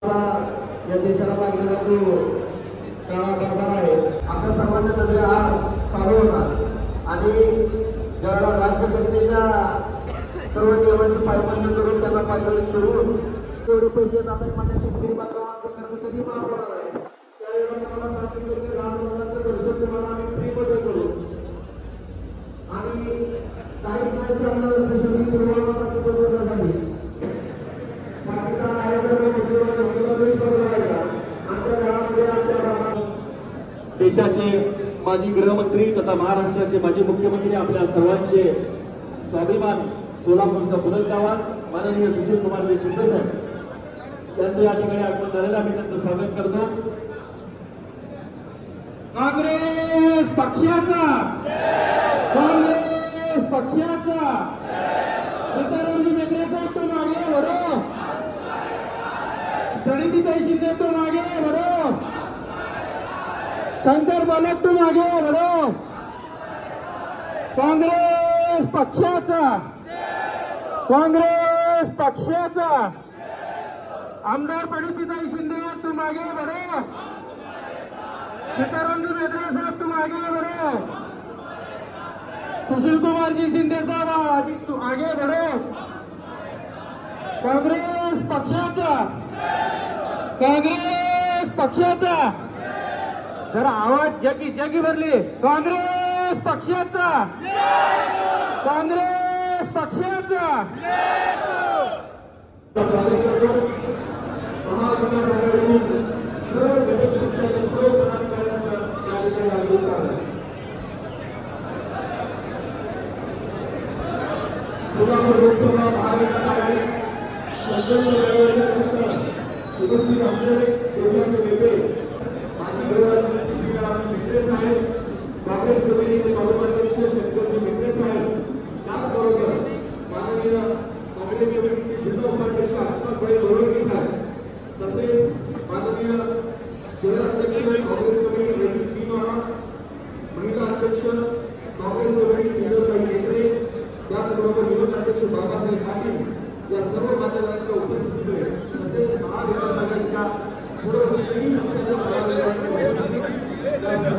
या देशाला लागलेला जो काळा बाजार आहे आपल्या सर्वांच्या नजरेआड चालू होता आणि ज्यावेळेला राज्यघटनेच्या सर्व नियमांची पायमल्ली करून त्यांना पायदळी करून तेवढे पैसे जात आहे माझ्या शेतकरी बांधवांचं कर्ज कधी माफ होणार आहे त्यावेळेला मला सांगितलं की लहान मुलांचं दर्शन तुम्हाला आम्ही फ्रीमध्ये करू आणि काहीच नाही चाललं देशाची पूर्वमानाची बरोबर झाली पाकिस्तान आहे तर बांगलादेश बरोबर आमच्या गावामध्ये देशाचे माजी गृहमंत्री तथा महाराष्ट्राचे माजी मुख्यमंत्री आपल्या सर्वांचे स्वाभिमान सोलापूरचा बुलंद आवाज माननीय सुशील कुमार शिंदे साहेब यांचं या ठिकाणी आगमन झालेलं आम्ही त्यांचं स्वागत करतो. काँग्रेस पक्षाचा सीतारामजी मेत्रे साहब तुम आगे बढ़ो, प्रणितीताई शिंदे तुम आगे बढ़ो, शंकर बालक तुम आगे बढ़ो. काँग्रेस पक्षाचा आमदार प्रणितीताई शिंदे तुम आगे बढ़ो, सीतारामजी मेत्रे साहब तुम आगे बढ़ो, सुशील कुमार जी शिंदे साहब तुम आगे बढ़ो. काँग्रेस पक्षाचा जरा आवाज जगी भरली. काँग्रेस पक्षाचा सोलापूर लोकसभा महाविकास आघाडी उपस्थित आमचे देशाचे नेते माजी गृहमंत्री श्रीराम मेत्रे साहेब, काँग्रेस कमिटीचे पदाध्यक्ष शंकरजी मेत्रे साहेब, त्याचबरोबर माननीय काँग्रेस कमिटीचे जिल्हा उपाध्यक्ष आत्माबाई लोणगे साहेब, तसेच माननीय शहराध्यक्ष काँग्रेस कमिटी रईस टीमाळा, महिला अध्यक्ष काँग्रेस कमिटी सुंदरताई मेत्रे, त्याचबरोबर विरोधी अध्यक्ष बाबासाहेब पाटील या सर्व मान्यवरांच्या उपस्थितीमुळे तसेच महाविकास आघाडीच्या सर्व तिन्ही पक्षाच्या पदाधिकाऱ्यांच्या